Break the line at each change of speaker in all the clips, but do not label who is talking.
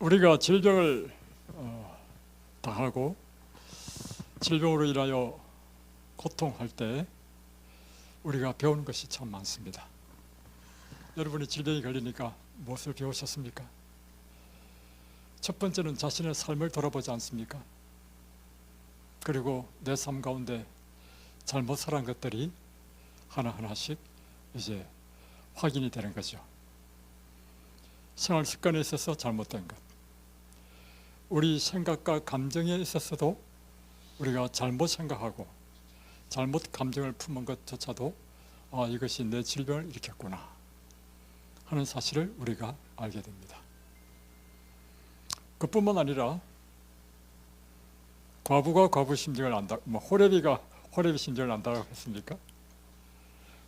우리가 질병을 당하고 질병으로 인하여 고통할 때 우리가 배우는 것이 참 많습니다. 여러분이 질병이 걸리니까 무엇을 배우셨습니까? 첫 번째는 자신의 삶을 돌아보지 않습니까? 그리고 내 삶 가운데 잘못 살아간 것들이 하나하나씩 이제 확인이 되는 거죠. 생활 습관에 있어서 잘못된 것, 우리 생각과 감정에 있어서도 우리가 잘못 생각하고 잘못 감정을 품은 것조차도 이것이 내 질병을 일으켰구나 하는 사실을 우리가 알게 됩니다. 그뿐만 아니라 과부가 과부 심정을 안다, 호레비가 호레비 심정을 안다고 했습니까?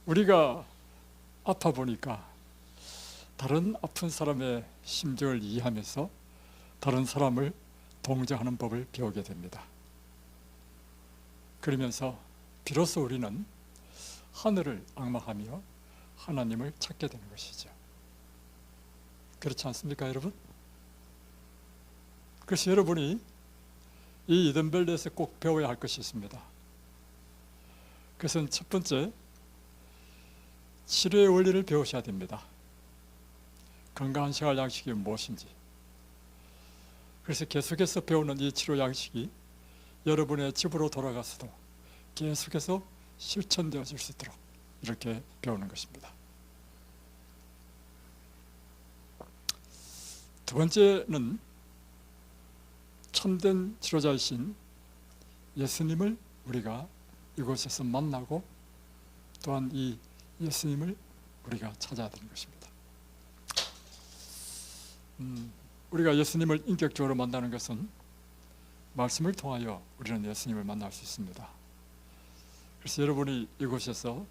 우리가 아파 보니까 다른 아픈 사람의 심정을 이해하면서 다른 사람을 동정하는 법을 배우게 됩니다. 그러면서 비로소 우리는 하늘을 앙망하며 하나님을 찾게 되는 것이죠. 그렇지 않습니까, 여러분? 그래서 여러분이 이 이든벨레에서 꼭 배워야 할 것이 있습니다. 그것은 첫 번째, 치료의 원리를 배우셔야 됩니다. 건강한 생활 양식이 무엇인지. 그래서 계속해서 배우는 이 치료 양식이 여러분의 집으로 돌아가서도 계속해서 실천되어질 수 있도록 이렇게 배우는 것입니다. 두 번째는 참된 치료자이신 예수님을 우리가 이곳에서 만나고 또한 이 예수님을 우리가 찾아야 되는 것입니다. 우리가 예수님을 인격적으로 만나는 것은 말씀을 통하여 우리는 예수님을 만날 수 있습니다. 그래서 여러분이 이곳에서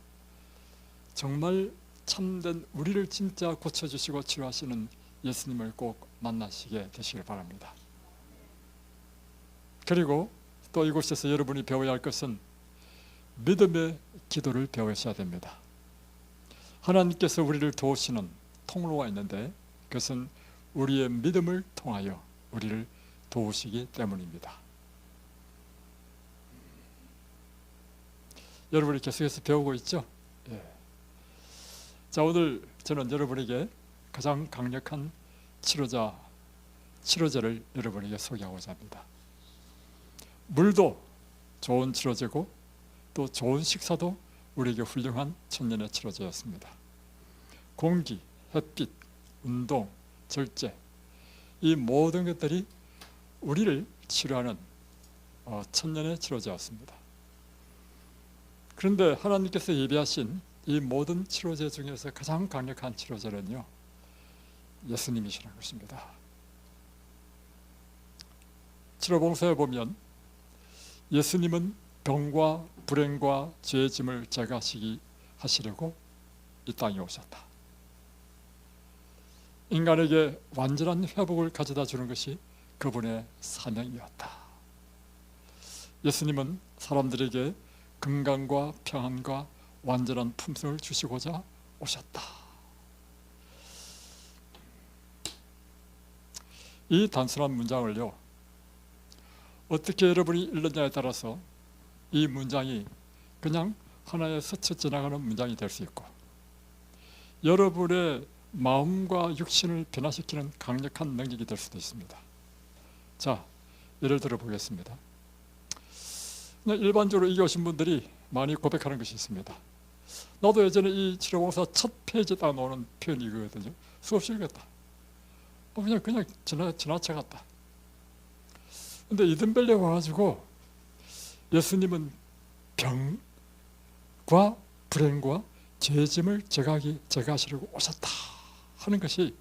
정말 참된 우리를 진짜 고쳐주시고 치료하시는 예수님을 꼭 만나시게 되시길 바랍니다. 그리고 또 이곳에서 여러분이 배워야 할 것은 믿음의 기도를 배우셔야 됩니다. 하나님께서 우리를 도우시는 통로가 있는데 그것은 우리의 믿음을 통하여 우리를 도우시기 때문입니다. 여러분이 계속해서 배우고 있죠? 예. 자, 오늘 저는 여러분에게 가장 강력한 치료제를 여러분에게 소개하고자 합니다. 물도 좋은 치료제고 또 좋은 식사도 우리에게 훌륭한 천년의 치료제였습니다. 공기, 햇빛, 운동, 절제, 이 모든 것들이 우리를 치료하는 천년의 치료제였습니다. 그런데 하나님께서 예비하신 이 모든 치료제 중에서 가장 강력한 치료제는요, 예수님이시라는 것입니다. 치료봉사에 보면 예수님은 병과 불행과 죄의 짐을 제거하시려고 이 땅에 오셨다. 인간에게 완전한 회복을 가져다 주는 것이 그분의 사명이었다. 예수님은 사람들에게 건강과 평안과 완전한 품성을 주시고자 오셨다. 이 단순한 문장을요, 어떻게 여러분이 읽느냐에 따라서 이 문장이 그냥 하나의 스쳐 지나가는 문장이 될 수 있고 여러분의 마음과 육신을 변화시키는 강력한 능력이 될 수도 있습니다. 자, 예를 들어 보겠습니다. 일반적으로 이기 오신 분들이 많이 고백하는 것이 있습니다. 나도 예전에 이 치료봉사 첫 페이지에 딱 나오는 표현이 이거거든요. 수없이 읽었다. 그냥 지나쳐갔다. 근데 이든벨레 와가지고 예수님은 병과 불행과 죄의 짐을 제거하시려고 오셨다 하는 것이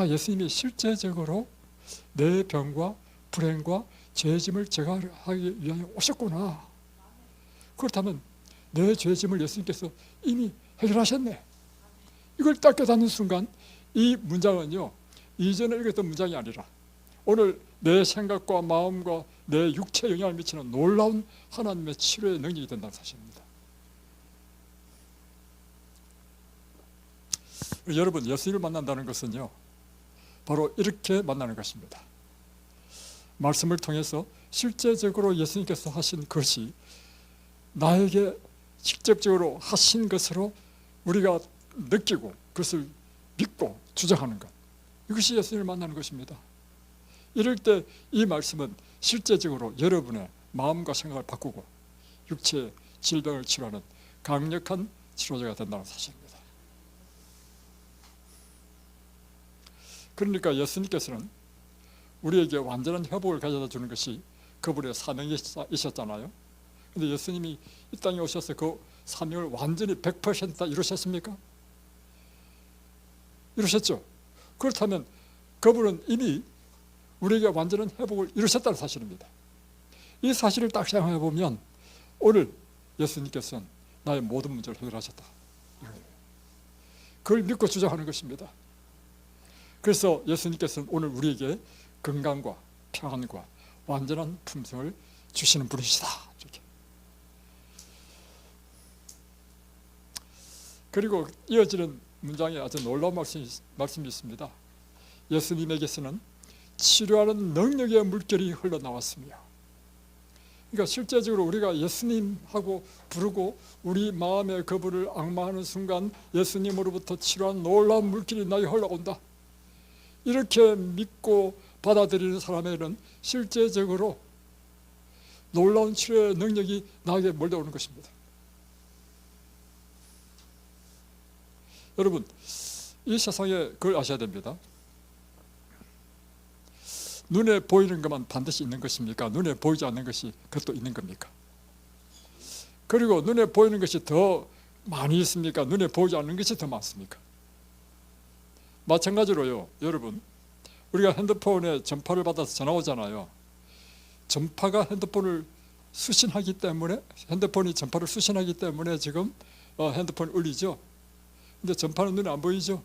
예수님이 실제적으로 내 병과 불행과 죄의 짐을 제거하기 위하여 오셨구나. 그렇다면 내 죄의 짐을 예수님께서 이미 해결하셨네. 이걸 딱 깨닫는 순간 이 문장은요, 이전에 읽었던 문장이 아니라 오늘 내 생각과 마음과 내 육체에 영향을 미치는 놀라운 하나님의 치료의 능력이 된다는 사실입니다. 여러분, 예수님을 만난다는 것은요, 바로 이렇게 만나는 것입니다. 말씀을 통해서 실제적으로 예수님께서 하신 것이 나에게 직접적으로 하신 것으로 우리가 느끼고 그것을 믿고 주장하는 것, 이것이 예수님을 만나는 것입니다. 이럴 때 이 말씀은 실제적으로 여러분의 마음과 생각을 바꾸고 육체의 질병을 치료하는 강력한 치료제가 된다는 사실입니다. 그러니까 예수님께서는 우리에게 완전한 회복을 가져다 주는 것이 그분의 사명이셨잖아요. 그런데 예수님이 이 땅에 오셔서 그 사명을 완전히 100% 다 이루셨습니까? 이루셨죠. 그렇다면 그분은 이미 우리에게 완전한 회복을 이루셨다는 사실입니다. 이 사실을 딱 생각해 보면 오늘 예수님께서는 나의 모든 문제를 해결하셨다, 그걸 믿고 주장하는 것입니다. 그래서 예수님께서는 오늘 우리에게 건강과 평안과 완전한 품성을 주시는 분이시다, 이렇게. 그리고 이어지는 문장에 아주 놀라운 말씀이 있습니다. 예수님에게서는 치료하는 능력의 물결이 흘러나왔으며, 그러니까 실제적으로 우리가 예수님하고 부르고 우리 마음에 그분을 앙망하는 순간 예수님으로부터 치료하는 놀라운 물길이 나에게 흘러온다, 이렇게 믿고 받아들이는 사람에게는 실제적으로 놀라운 치료의 능력이 나에게 몰려오는 것입니다. 여러분, 이 세상에 그걸 아셔야 됩니다. 눈에 보이는 것만 반드시 있는 것입니까? 눈에 보이지 않는 것이 그것도 있는 겁니까? 그리고 눈에 보이는 것이 더 많이 있습니까? 눈에 보이지 않는 것이 더 많습니까? 마찬가지로요, 여러분, 우리가 핸드폰에 전파를 받아서 전화 오잖아요. 전파가 핸드폰을 수신하기 때문에, 핸드폰이 전파를 수신하기 때문에 지금 핸드폰이 울리죠. 근데 전파는 눈에 안 보이죠.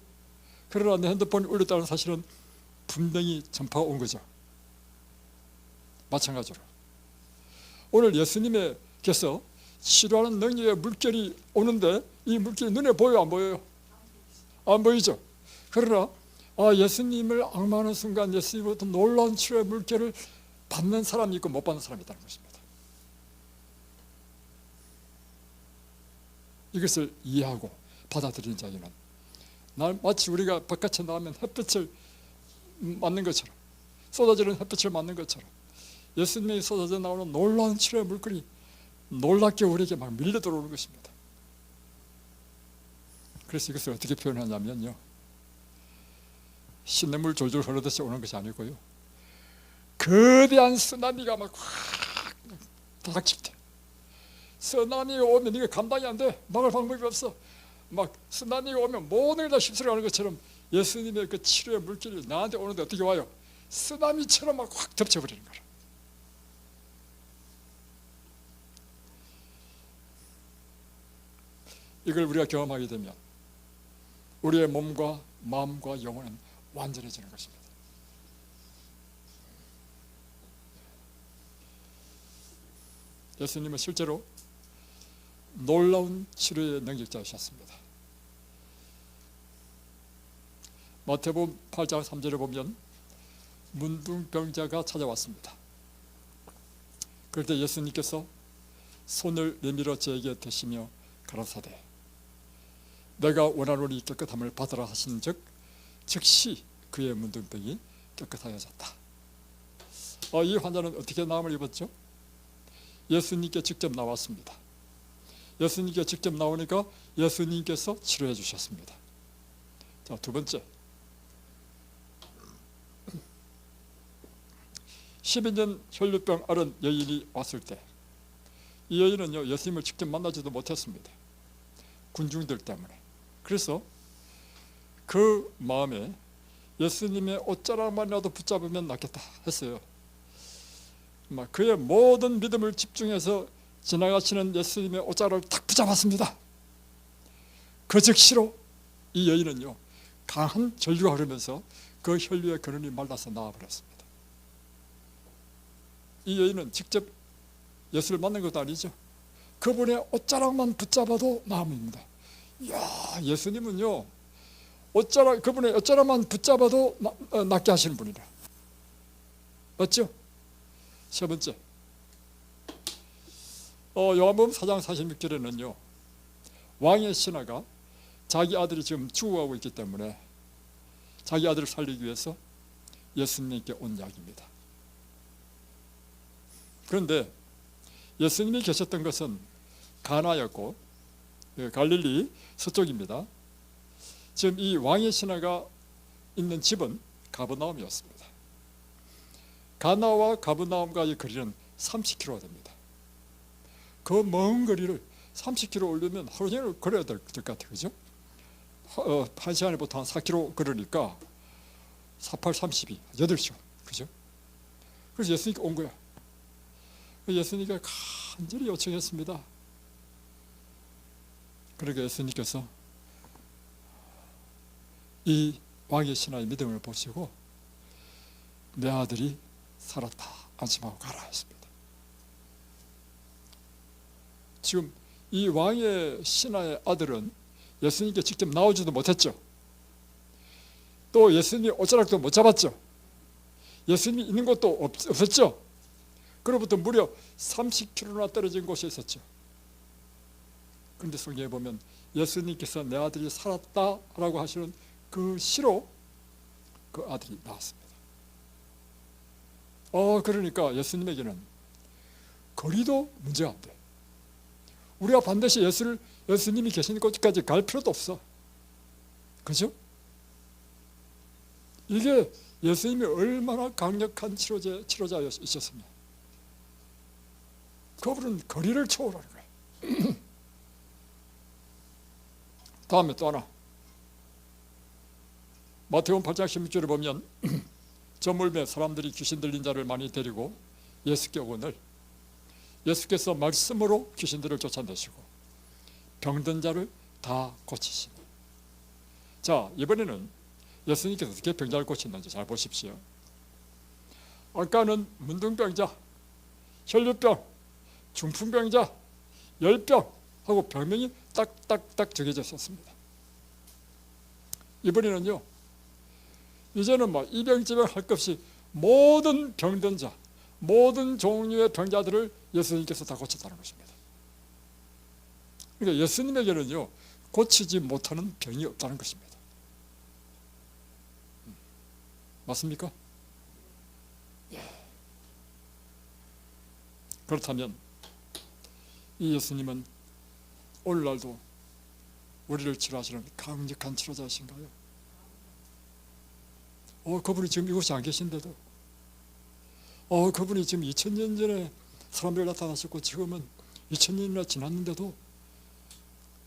그러나 내 핸드폰이 울렸다는 사실은 분명히 전파가 온 거죠. 마찬가지로 오늘 예수님께서 치료하는 능력의 물결이 오는데 이 물결이 눈에 보여요, 안 보여요? 안 보이죠. 그러나 예수님을 앙망하는 순간 예수님으로부터 놀라운 치료의 물결을 받는 사람이 있고 못 받는 사람이 있다는 것입니다. 이것을 이해하고 받아들이는 자에게는 마치 우리가 바깥에 나가면 햇빛을 맞는 것처럼, 쏟아지는 햇빛을 맞는 것처럼 예수님이 쏟아져 나오는 놀라운 치료의 물결이 놀랍게 우리에게 막 밀려 들어오는 것입니다. 그래서 이것을 어떻게 표현하냐면요, 시냇물 졸졸 흐르듯이 오는 것이 아니고요, 거대한 쓰나미가 막 확 다닥칠 때, 쓰나미가 오면 이게 감당이 안 돼, 막을 방법이 없어, 막 쓰나미가 오면 모든 걸 다 휩쓸어가는 것처럼 예수님의 그 치료의 물길이 나한테 오는데 어떻게 와요? 쓰나미처럼 막 확 덮쳐버리는 거라. 이걸 우리가 경험하게 되면 우리의 몸과 마음과 영혼은 완전해지는 것입니다. 예수님은 실제로 놀라운 치료의 능력자이셨습니다. 마태복음 8장 3절에 보면 문둥병자가 찾아왔습니다. 그럴 때 예수님께서 손을 내밀어 저에게 대시며 가라사대 내가 원하노니 깨끗함을 받으라 하신즉 즉시 그의 문둥병이 깨끗하여졌다. 이 환자는 어떻게 나음을 입었죠? 예수님께 직접 나왔습니다. 예수님께 직접 나오니까 예수님께서 치료해 주셨습니다. 자, 두 번째, 12년 혈류병 앓은 여인이 왔을 때 이 여인은요, 예수님을 직접 만나지도 못했습니다. 군중들 때문에. 그래서 그 마음에 예수님의 옷자락만이라도 붙잡으면 낫겠다 했어요. 그의 모든 믿음을 집중해서 지나가시는 예수님의 옷자락을 탁 붙잡았습니다. 그 즉시로 이 여인은요, 강한 전류가 흐르면서 그 혈류의 근원이 말라서 나와버렸습니다. 이 여인은 직접 예수를 만난 것도 아니죠. 그분의 옷자락만 붙잡아도 나음입니다. 이야, 예수님은요, 그분의 어쩌라만 붙잡아도 낫게 하시는 분이라. 맞죠? 세 번째, 요한복음 4장 46절에는요 왕의 신하가 자기 아들이 지금 죽어가고 있기 때문에 자기 아들을 살리기 위해서 예수님께 온 이야기입니다. 그런데 예수님이 계셨던 것은 가나였고 갈릴리 서쪽입니다. 지금 이 왕의 신하가 있는 집은 가버나움이었습니다. 가나와 가버나움과의 거리는 30km가 됩니다. 그 먼 거리를 30km 오려면 하루 종일 걸어야 될 것 같아요. 그죠? 한 시간에 보통 한 4km 걸으니까 48, 32, 8시간. 그죠? 그래서 예수님께 온 거야. 예수님께 간절히 요청했습니다. 그러니까 예수님께서 이 왕의 신하의 믿음을 보시고 내 아들이 살았다, 안심하고 가라 했습니다. 지금 이 왕의 신하의 아들은 예수님께 직접 나오지도 못했죠. 또 예수님이 오자락도 못 잡았죠. 예수님이 있는 곳도 없었죠. 그로부터 무려 30km나 떨어진 곳에 있었죠. 그런데 성경에 보면 예수님께서 내 아들이 살았다라고 하시는 그 시로 그 아들이 나왔습니다. 그러니까 예수님에게는 거리도 문제가 안 돼. 우리가 반드시 예수님이 계신 곳까지 갈 필요도 없어. 그죠? 이게 예수님이 얼마나 강력한 치료자이셨으며 그분은 거리를 초월하는 거예요. 다음에 또 하나, 마태복음 8장 16절에 보면 저물매 사람들이 귀신 들린 자를 많이 데리고 예수께 오거늘 예수께서 말씀으로 귀신들을 쫓아내시고 병든 자를 다 고치시니. 자, 이번에는 예수님께서 어떻게 병자를 고치는지 잘 보십시오. 아까는 문둥병자, 혈류병, 중풍병자, 열병 하고 병명이 딱딱딱 정해져 있었습니다. 이번에는요, 이제는 이 병 저 병 할 것 없이 모든 병든 자, 모든 종류의 병자들을 예수님께서 다 고쳤다는 것입니다. 그러니까 예수님에게는요 고치지 못하는 병이 없다는 것입니다. 맞습니까? 그렇다면 이 예수님은 오늘날도 우리를 치료하시는 강력한 치료자이신가요? 그분이 지금 이곳에 안 계신데도, 그분이 지금 2000년 전에 사람들 나타나셨고 지금은 2000년이나 지났는데도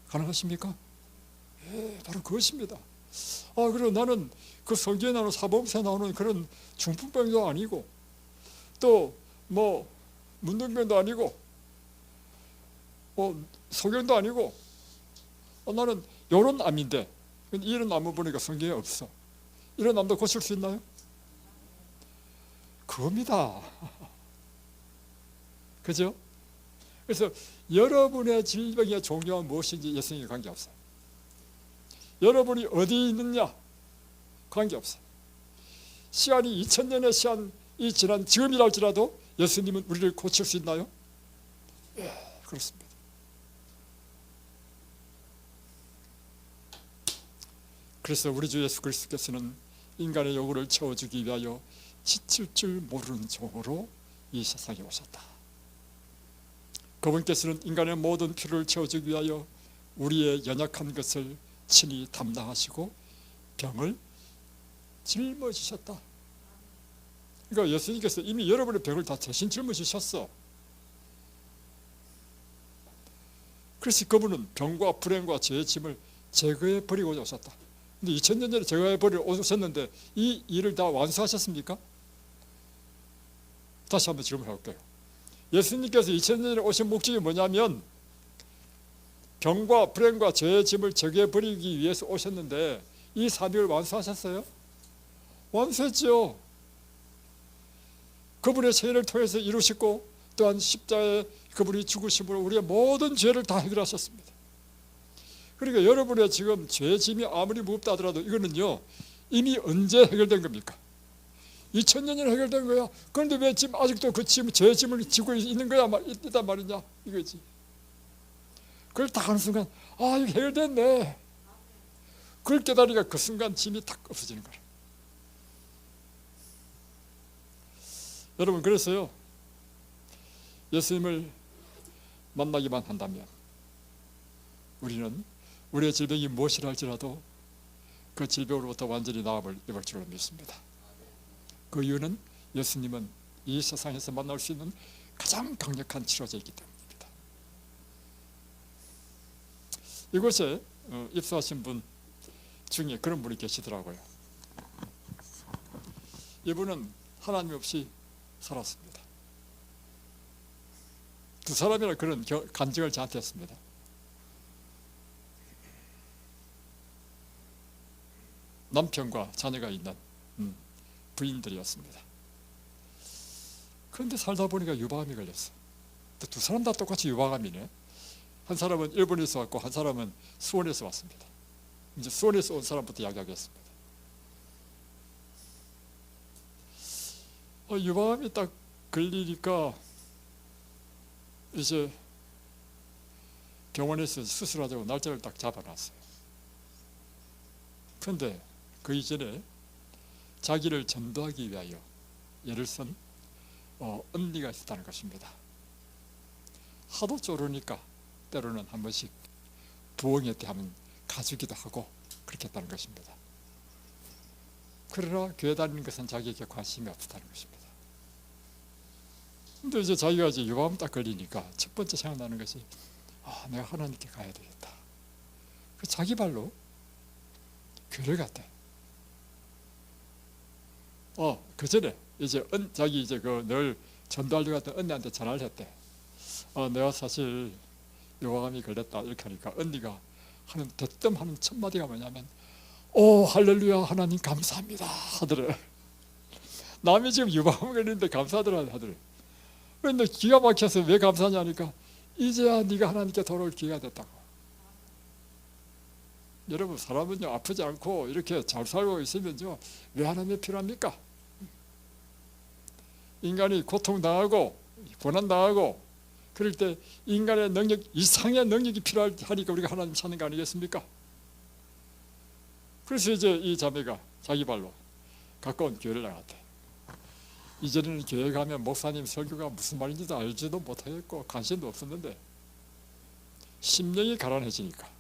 가능하십니까? 예, 바로 그것입니다. 그리고 나는 그 성경에 나오는 사복음서에 나오는 그런 중풍병도 아니고 또 문둥병도 아니고 소경도 아니고 나는 이런 암인데 이런 암을 보니까 성경에 없어. 이런 암도 고칠 수 있나요? 그겁니다. 그죠? 그래서 여러분의 질병의 종류가 무엇인지 예수님과 관계없어요. 여러분이 어디 있느냐 관계없어요. 시간이 2000년의 시간이 지난 지금이라 할지라도 예수님은 우리를 고칠 수 있나요? 예, 그렇습니다. 그래서 우리 주 예수 그리스도께서는 인간의 요구를 채워주기 위하여 지칠 줄 모르는 종으로 이 세상에 오셨다. 그분께서는 인간의 모든 필요를 채워주기 위하여 우리의 연약한 것을 친히 담당하시고 병을 짊어지셨다. 그러니까 예수님께서 이미 여러분의 병을 다 대신 짊어지셨어. 그래서 그분은 병과 불행과 죄의 짐을 제거해 버리고자 오셨다. 근데 2000년 전에 제거해 버리고 오셨는데 이 일을 다 완수하셨습니까? 다시 한번 질문해 볼게요. 예수님께서 2000년 전에 오신 목적이 뭐냐면 병과 불행과 죄의 짐을 제거해 버리기 위해서 오셨는데 이 사명을 완수하셨어요? 완수했죠. 그분의 세례를 통해서 이루시고 또한 십자가에 그분이 죽으심으로 우리의 모든 죄를 다 해결하셨습니다. 그러니까 여러분의 지금 죄 짐이 아무리 무겁다 하더라도 이거는요 이미 언제 해결된 겁니까? 2000년이나 해결된 거야. 그런데 왜 지금 아직도 그 죄 짐을 지고 있는 거야? 있단 말이냐 이거지. 그걸 딱 하는 순간 아 이거 해결됐네. 그걸 깨달으니까 그 순간 짐이 탁 없어지는 거야. 여러분 그래서요 예수님을 만나기만 한다면 우리는 우리의 질병이 무엇이라 할지라도 그 질병으로부터 완전히 나음을 입을 줄로 믿습니다. 그 이유는 예수님은 이 세상에서 만날 수 있는 가장 강력한 치료제이기 때문입니다. 이곳에 입사하신 분 중에 그런 분이 계시더라고요. 이분은 하나님 없이 살았습니다. 두 사람이나 그런 간증을 저한테 했습니다. 남편과 자녀가 있는 부인들이었습니다. 그런데 살다 보니까 유방암이 걸렸어. 두 사람 다 똑같이 유방암이네. 한 사람은 일본에서 왔고 한 사람은 수원에서 왔습니다. 이제 수원에서 온 사람부터 이야기하겠습니다. 유방암이 딱 걸리니까 이제 병원에서 수술하자고 날짜를 딱 잡아놨어요. 그런데 그 이전에 자기를 전도하기 위하여 애를 쓴 언니가 있었다는 것입니다. 하도 쪼르니까 때로는 한 번씩 부엉이 때 하면 가주기도 하고 그렇게 했다는 것입니다. 그러나 교회 다니는 것은 자기에게 관심이 없었다는 것입니다. 근데 이제 자기가 이제 유방암 딱 걸리니까 첫 번째 생각나는 것이 내가 하나님께 가야 되겠다. 그 자기 발로 교회를 갔대. 그 전에 이제 자기 이제 그 늘 전도하려고 했던 언니한테 전화를 했대. 내가 사실 유방암이 걸렸다 이렇게 하니까 언니가 하는 대뜸 하는 첫 마디가 뭐냐면 할렐루야 하나님 감사합니다 하더래. 남이 지금 유방암 걸리는데 감사하더라 하더래. 그런데 기가 막혀서 왜 감사하냐니까 이제야 네가 하나님께 돌아올 기회가 됐다고. 여러분 사람은요 아프지 않고 이렇게 잘 살고 있으면요 왜 하나님이 필요합니까? 인간이 고통당하고 고난당하고 그럴 때 인간의 능력 이상의 능력이 필요하니까 우리가 하나님 찾는 거 아니겠습니까? 그래서 이제 이 자매가 자기 발로 가까운 교회를 나갔대. 이전에는 교회 가면 목사님 설교가 무슨 말인지도 알지도 못하겠고 관심도 없었는데 심령이 가라앉으니까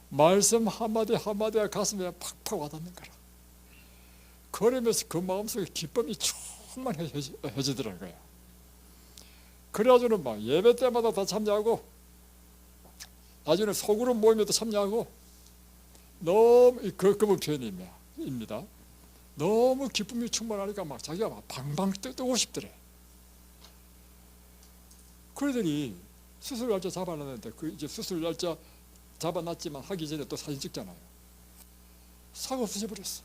말씀 한마디 한마디가 가슴에 팍팍 와닿는 거라. 그러면서 그 마음속에 기쁨이 충만해지더라고요. 그래가지고는 막 예배 때마다 다 참여하고 나중에 소그룹 모임에도 참여하고 너무 그분 표현입니다. 너무 기쁨이 충만하니까 막 자기가 막 방방 뜨고 싶더래. 그러더니 수술 날짜 잡아놨는데 그 이제 수술 날짜 잡아놨지만 하기 전에 또 사진 찍잖아요. 싹 없어져 버렸어.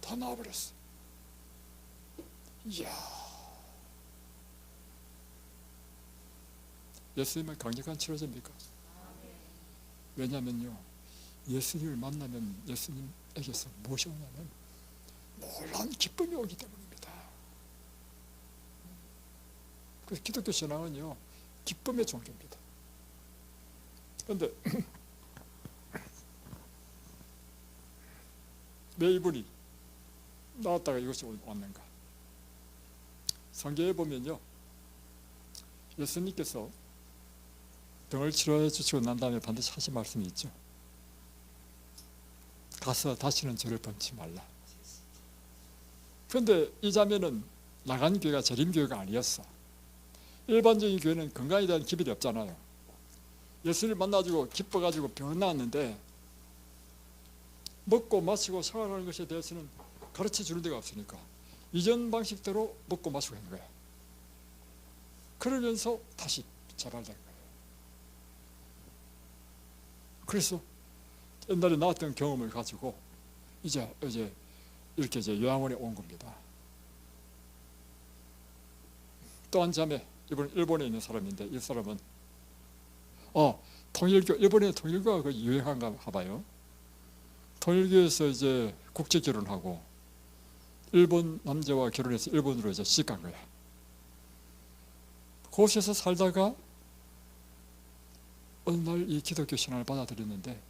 다 나와버렸어. 이야. 예수님은 강력한 치료제입니까? 왜냐하면요 예수님을 만나면 예수님에게서 무엇이 오냐면 놀라운 기쁨이 오기 때문입니다. 그래서 기독교 신앙은요 기쁨의 종교입니다. 그런데 왜 이분이 나왔다가 이것이 왔는가? 성경에 보면요 예수님께서 병을 치료해 주시고 난 다음에 반드시 하신 말씀이 있죠. 가서 다시는 죄를 범치 말라. 그런데 이 자매는 나간 교회가 재림교회가 아니었어. 일반적인 교회는 건강에 대한 기별이 없잖아요. 예수를 만나주고 기뻐가지고 병 나았는데 먹고 마시고 생활하는 것에 대해서는 가르쳐 주는 데가 없으니까 이전 방식대로 먹고 마시고 하는 거예요. 그러면서 다시 재발된 거예요. 그래서 옛날에 나왔던 경험을 가지고 이제 이렇게 요양원에 온 겁니다. 또 한 자매, 이번 일본에 있는 사람인데 이 사람은 통일교, 이번에 통일교가 그 유행한가 봐요. 통일교에서 이제 국제 결혼하고 일본 남자와 결혼해서 일본으로 이제 시집간 거야. 그곳에서 살다가 어느 날 이 기독교 신앙을 받아들였는데,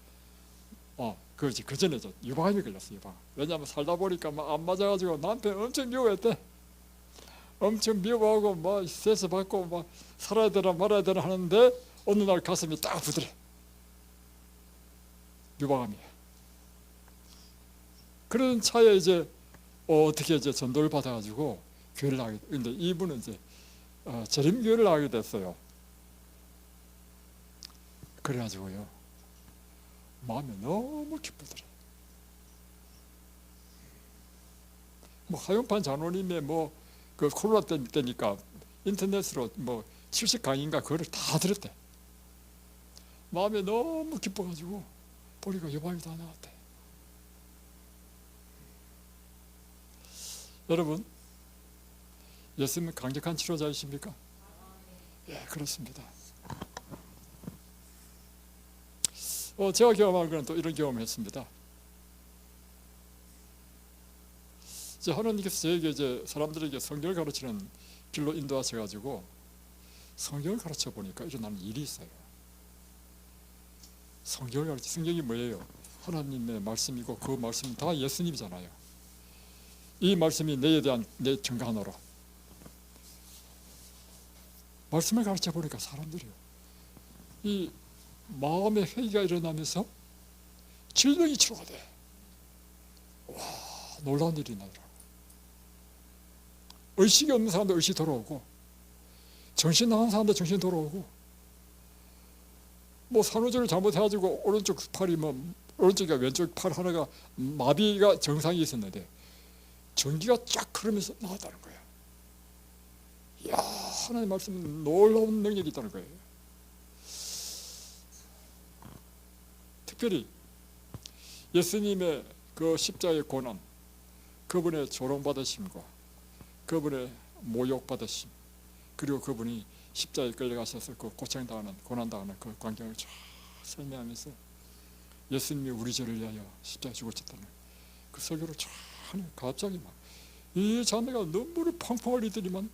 그렇지, 그 전에 유방암이 걸렸어, 유방암. 왜냐하면 살다 보니까 막 안 맞아가지고 남편 엄청 미워했대. 엄청 미워하고 막 스트레스 받고 막 살아야 되나 말아야 되나 하는데 어느 날 가슴이 딱 부드래. 유방암이야. 그런 차에 이제 어떻게 이제 전도를 받아가지고 교회를 나가게 돼. 근데 이분은 이제 재림교회를 나가게 됐어요. 그래가지고요, 마음이 너무 기쁘더래. 뭐 하용판 장로님의 그 코로나 때니까 인터넷으로 70강인가 그거를 다 들었대. 마음이 너무 기뻐가지고 보니까 유방이 다 나왔대. 여러분, 예수님은 강력한 치료자이십니까? 예, 그렇습니다. 제가 경험한 건 또 이런 경험을 했습니다. 하나님께서 저에게 이제 사람들에게 성경을 가르치는 길로 인도하셔가지고 성경을 가르쳐 보니까 일어나는 일이 있어요. 성경이 뭐예요? 하나님의 말씀이고 그 말씀은 다 예수님이잖아요. 이 말씀이 내에 대한 내 증거하노라. 말씀을 가르쳐 보니까 사람들이요, 이 마음의 회개가 일어나면서 질병이 치료가 돼. 와, 놀라운 일이 나더라고. 의식이 없는 사람도 의식이 돌아오고, 정신 나간 사람도 정신 돌아오고, 산후조리를 잘못해가지고 오른쪽 팔이 오른쪽과 왼쪽 팔 하나가 마비가 정상이 있었는데 전기가 쫙 흐르면서 나왔다는 거예요. 이야, 하나님의 말씀은 놀라운 능력이 있다는 거예요. 특별히 예수님의 그 십자가의 고난, 그분의 조롱받으심과 그분의 모욕받으심, 그리고 그분이 십자가에 끌려가셔서 그 고생당하는, 고난당하는 그 광경을 쫙 설명하면서 예수님이 우리 죄를 위하여 십자가에 죽으셨다는 그 설교를 쫙 하니 갑자기 이 자매가 눈물을 펑펑 흘리더니만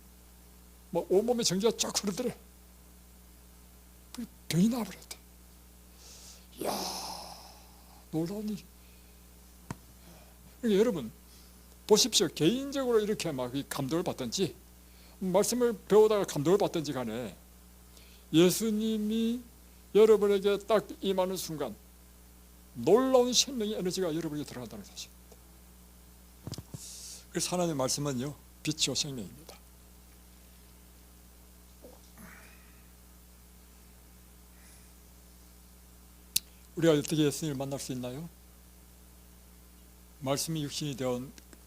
온몸에 전기가 쫙 흐르더래. 병이 나버렸대. 이야, 놀라운 일. 그러니까 여러분 보십시오. 개인적으로 이렇게 감동을 받든지 말씀을 배우다가 감동을 받든지 간에 예수님이 여러분에게 딱 임하는 순간 놀라운 생명의 에너지가 여러분에게 들어간다는 사실입니다. 그래서 하나님의 말씀은요, 빛이요 생명입니다. 우리가 어떻게 예수님을 만날 수 있나요? 말씀이 육신이 되어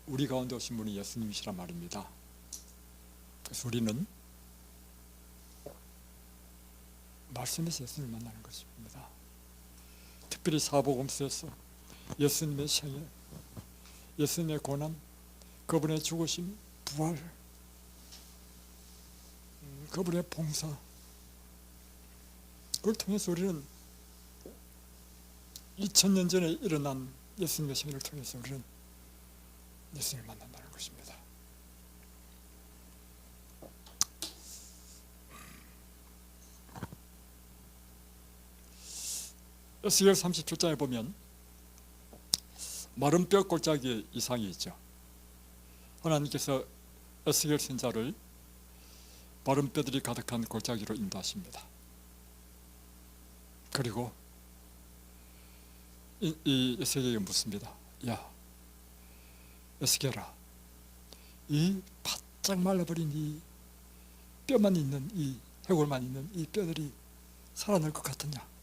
우리 가운데 오신 분이 예수님이시란 말입니다. 그래서 우리는 말씀에서 예수님을 만나는 것입니다. 특별히 사복음서에서 예수님의 생애, 예수님의 고난, 그분의 죽으심, 부활, 그분의 봉사, 그걸 통해서 우리는 2000년 전에 일어난 예수님의 생애를 통해서 우리는 예수님을 만난다는 것입니다. 에스겔 37장에 보면 마른 뼈 골짜기에 이상이 있죠. 하나님께서 에스겔 선지자를 마른 뼈들이 가득한 골짜기로 인도하십니다. 그리고 이 에스겔에게 묻습니다. 야, 에스겔아, 이 바짝 말라버린 이 뼈만 있는, 이 해골만 있는 이 뼈들이 살아날 것 같으냐?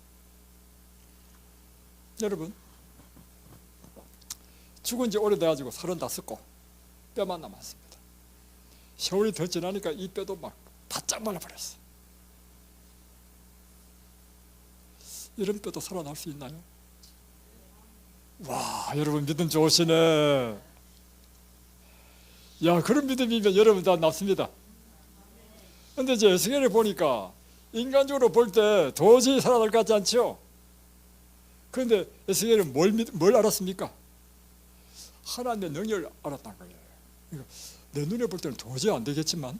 여러분, 죽은 지 오래돼가지고 35고 뼈만 남았습니다. 세월이 더 지나니까 이 뼈도 바짝 말라버렸어. 이런 뼈도 살아날 수 있나요? 와, 여러분 믿음 좋으시네. 야, 그런 믿음이면 여러분 다 낫습니다. 근데 이제 에스겔을 보니까 인간적으로 볼 때 도저히 살아날 것 같지 않죠? 그런데 에스겔은 뭘 알았습니까? 하나님의 능력을 알았다는 거예요. 그러니까 내 눈에 볼 때는 도저히 안 되겠지만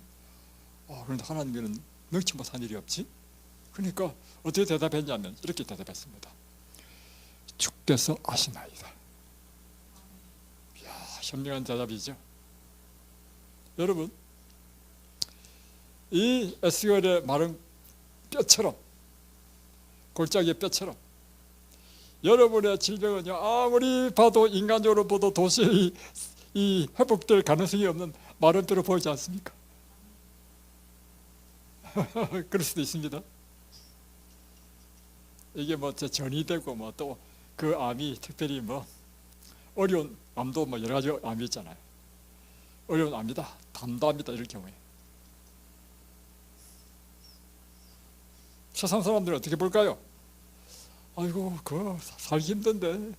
그런데 하나님께는 능치 못한 일이 없지. 그러니까 어떻게 대답했냐면 이렇게 대답했습니다. 주께서 아시나이다. 이야, 현명한 대답이죠. 여러분, 이 에스겔의 말은 뼈처럼, 골짜기의 뼈처럼, 여러분의 질병은요, 아무리 봐도 인간적으로 봐도 도저히 이 회복될 가능성이 없는 마른 뼈로 보이지 않습니까? 그럴 수도 있습니다. 이게 뭐 전이 되고 뭐 또 그 암이 특별히 뭐 어려운 암도 뭐 여러 가지 암이 있잖아요. 어려운 암이다, 담담이다 이럴 경우에 세상 사람들은 어떻게 볼까요? 아이고 그거 살기 힘든데.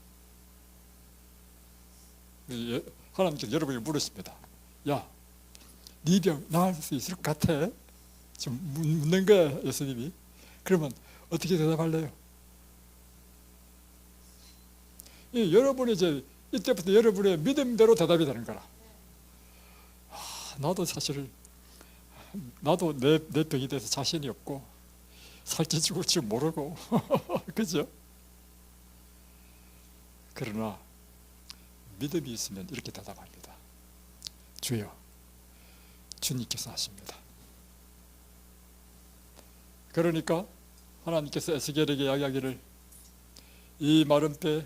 하나님께서 여러분이 물으십니다. 야, 네 병 나을 수 있을 것 같아? 지금 묻는 거야 예수님이. 그러면 어떻게 대답할래요? 여러분이 이제 이때부터 여러분의 믿음대로 대답이 되는 거라. 나도 사실 나도 내 병에 대해서 자신이 없고 살지 죽을지 모르고 그죠? 그러나 믿음이 있으면 이렇게 대답합니다. 주여, 주님께서 하십니다. 그러니까 하나님께서 에스겔에게 이야기하기를 이 마른 뼈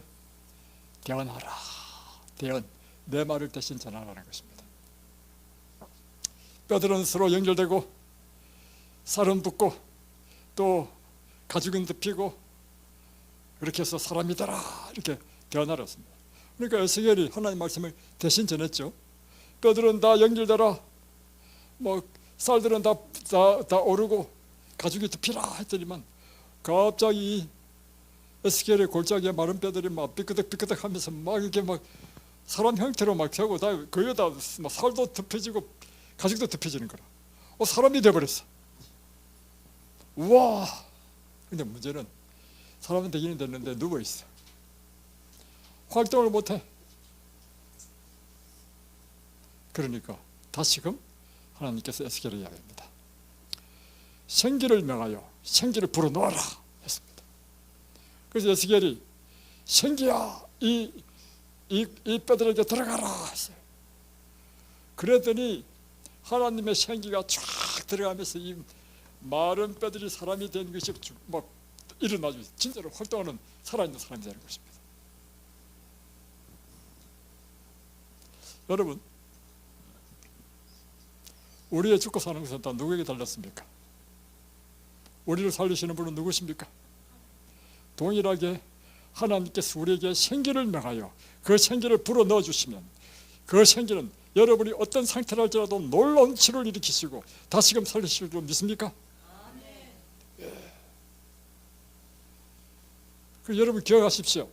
대언하라. 대언, 내 말을 대신 전하라는 것입니다. 뼈들은 서로 연결되고 살은 붙고 또 가죽은 덮이고 그렇게 해서 사람이 되라 이렇게 대언하였습니다. 그러니까 에스겔이 하나님 말씀을 대신 전했죠. 뼈들은 다 연결되라, 뭐 쌀들은 다 오르고 가죽이 덮이라 했더니만 갑자기 에스겔의 골짜기에 마른 뼈들이 막 삐끄덕삐끄덕 하면서 막 이렇게 막 사람 형태로 막 되고 다 거기다 막 살도 덮여지고 가죽도 덮여지는 거라. 사람이 돼버렸어. 우와! 근데 문제는 사람은 되기는 됐는데 누워있어. 활동을 못해. 그러니까 다시금 하나님께서 에스겔을 이야기합니다. 생기를 명하여 생기를 불어넣어라 했습니다. 그래서 에스겔이 생기야 이 뼈들에게 들어가라 했어요. 그랬더니 하나님의 생기가 쫙 들어가면서 이 마른 뼈들이 사람이 된 것이 막 일어나죠. 진짜로 활동하는 살아있는 사람이 되는 것입니다. 여러분, 우리의 죽고 사는 것은 다 누구에게 달렸습니까? 우리를 살리시는 분은 누구십니까? 동일하게 하나님께서 우리에게 생기를 명하여 그 생기를 불어넣어 주시면 그 생기는 여러분이 어떤 상태를 할지라도 놀라운 치료를 일으키시고 다시금 살리실 줄 믿습니까? 예. 그 여러분 기억하십시오.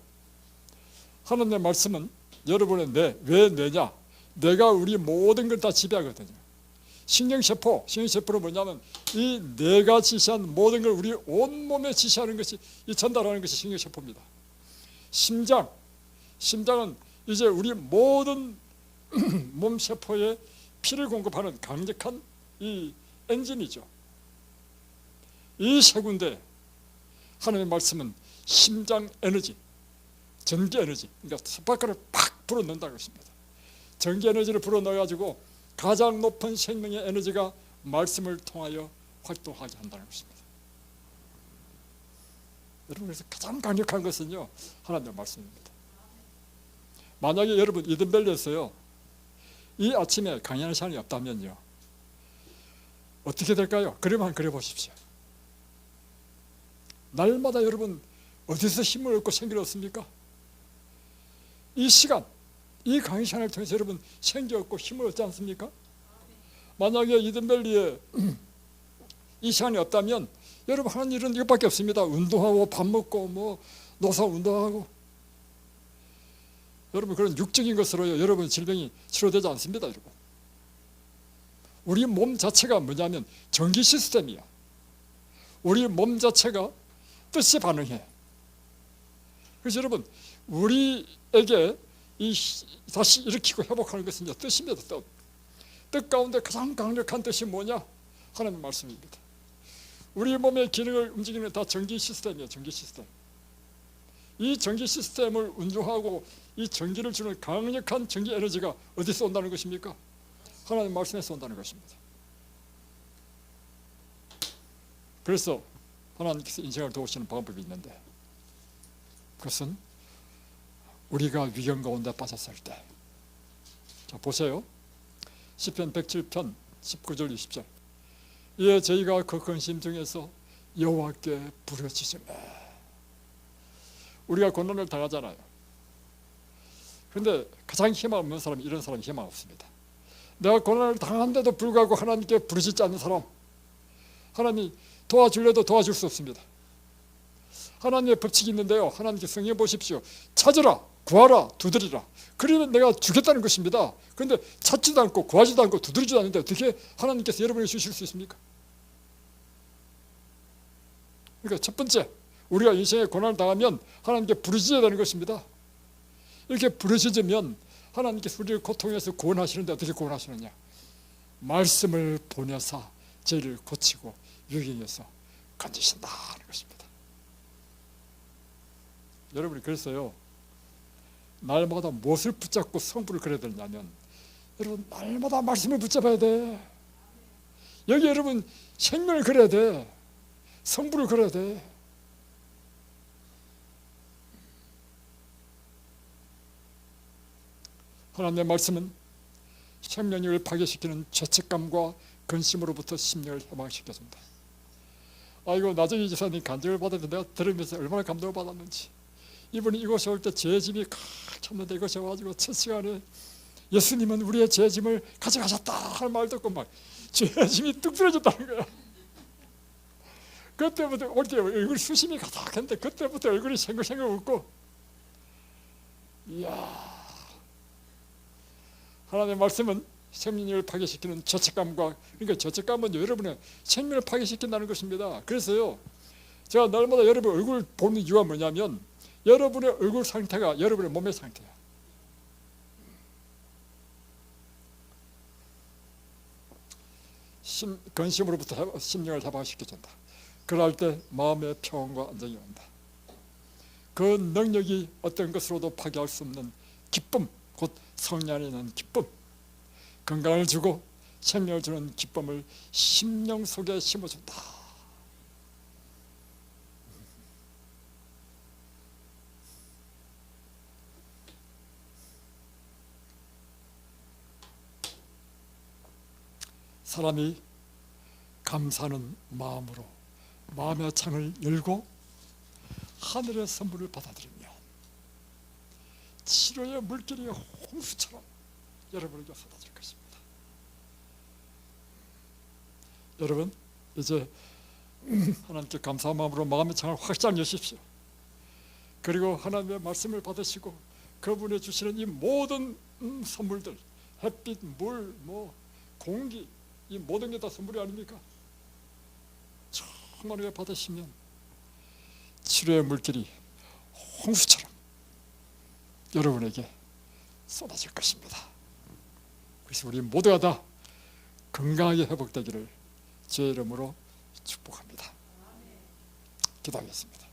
하나님의 말씀은 여러분의 왜 뇌냐? 뇌가 우리 모든 걸 다 지배하거든요. 신경세포는 뭐냐면 이 뇌가 지시한 모든 걸 우리 온몸에 지시하는 것이 전달하는 것이 신경세포입니다. 심장은 이제 우리 모든 몸 세포에 피를 공급하는 강력한 이 엔진이죠. 이 세 군데 하나님의 말씀은 심장 에너지, 전기 에너지, 그러니까 스파크를 팍 불어넣는다는 것입니다. 전기 에너지를 불어넣어가지고 가장 높은 생명의 에너지가 말씀을 통하여 활동하게 한다는 것입니다. 여러분, 그래서 가장 강력한 것은요 하나님의 말씀입니다. 만약에 여러분 이든밸리에서요 이 아침에 강연할 시간이 없다면요 어떻게 될까요? 그림만 그려보십시오. 날마다 여러분 어디서 힘을 얻고 생기를 얻습니까? 이 시간, 이 강의 시간을 통해서 여러분 생기 얻고 힘을 얻지 않습니까? 만약에 이든밸리에 이 시간이 없다면 여러분 하는 일은 이것밖에 없습니다. 운동하고 밥 먹고 뭐 노사 운동하고. 여러분 그런 육적인 것으로요 여러분 질병이 치료되지 않습니다. 여러분 우리 몸 자체가 뭐냐면 전기 시스템이야. 우리 몸 자체가 뜻이 반응해. 그래서 여러분, 우리에게 다시 일으키고 회복하는 것은 이제 뜻입니다. 뜻 가운데 가장 강력한 뜻이 뭐냐? 하나님의 말씀입니다. 우리 몸의 기능을 움직이는 다 전기 시스템이에요. 전기 시스템. 이 전기 시스템을 운영하고 이 전기를 주는 강력한 전기 에너지가 어디서 온다는 것입니까? 하나님 말씀에서 온다는 것입니다. 그래서 하나님께서 인생을 도우시는 방법이 있는데, 그것은 우리가 위험 가운데 빠졌을 때. 자, 보세요. 시편 107편 19절 20절. 이에 저희가 그 근심 중에서 여호와께 부르짖으며. 우리가 고난을 당하잖아요. 그런데 가장 희망 없는 사람이 이런 사람이 희망 없습니다. 내가 고난을 당한데도 불구하고 하나님께 부르짖지 않는 사람, 하나님이 도와줄래도 도와줄 수 없습니다. 하나님의 법칙이 있는데요, 하나님께 성경해 보십시오. 찾으라, 구하라, 두드리라. 그러면 내가 주겠다는 것입니다. 그런데 찾지도 않고 구하지도 않고 두드리지도 않는데 어떻게 하나님께서 여러분에게 주실 수 있습니까? 그러니까 첫 번째, 우리가 인생에 고난을 당하면 하나님께 부르짖어야 되는 것입니다. 이렇게 부르짖으면 하나님께서 우리를 고통에서 구원하시는데 어떻게 구원하시느냐? 말씀을 보내사 죄를 고치고 유경에서 건지신다 하는 것입니다. 여러분이 그래서요, 날마다 무엇을 붙잡고 성부를 그려야 되냐면, 여러분 날마다 말씀을 붙잡아야 돼. 여기 여러분 생명을 그려야 돼. 성부를 그려야 돼. 하나님의 말씀은 생명력을 파괴시키는 죄책감과 근심으로부터 심령을 해방시켜준다. 아이고, 나정희 지사님 간증을 받았는데 내가 들으면서 얼마나 감동을 받았는지. 이분이 이곳에 올 때 죄짐이 칵 찼는데 이곳에 와가지고 첫 시간에 예수님은 우리의 죄짐을 가져가셨다 하는 말 듣고 막 죄짐이 뚝 떨어졌다는 거야. 그때부터 올 때 얼굴 수심이 가득했는데 그때부터 얼굴이 생글생글 웃고, 이야, 하나님의 말씀은 생명력을 파괴시키는 죄책감과, 그러니까 죄책감은 여러분의 생명을 파괴시킨다는 것입니다. 그래서요, 제가 날마다 여러분 얼굴 보는 이유가 뭐냐면, 여러분의 얼굴 상태가 여러분의 몸의 상태야. 근심으로부터 심령을 해방시켜준다. 그럴 때 마음의 평온과 안정이 온다. 그 능력이 어떤 것으로도 파괴할 수 없는 기쁨, 곧 성령 안에 있는 기쁨, 건강을 주고 생명을 주는 기쁨을 심령 속에 심어준다. 사람이 감사하는 마음으로 마음의 창을 열고 하늘의 선물을 받아들이며 치료의 물길이 홍수처럼 여러분에게 쏟아질 것입니다. 여러분, 이제 하나님께 감사한 마음으로 마음의 창을 확장 여십시오. 그리고 하나님의 말씀을 받으시고 그분이 주시는 이 모든 선물들, 햇빛, 물, 공기, 이 모든 게 다 선물이 아닙니까? 충만하게 받으시면 치료의 물길이 홍수처럼 여러분에게 쏟아질 것입니다. 그래서 우리 모두가 다 건강하게 회복되기를 주의 이름으로 축복합니다. 기도하겠습니다.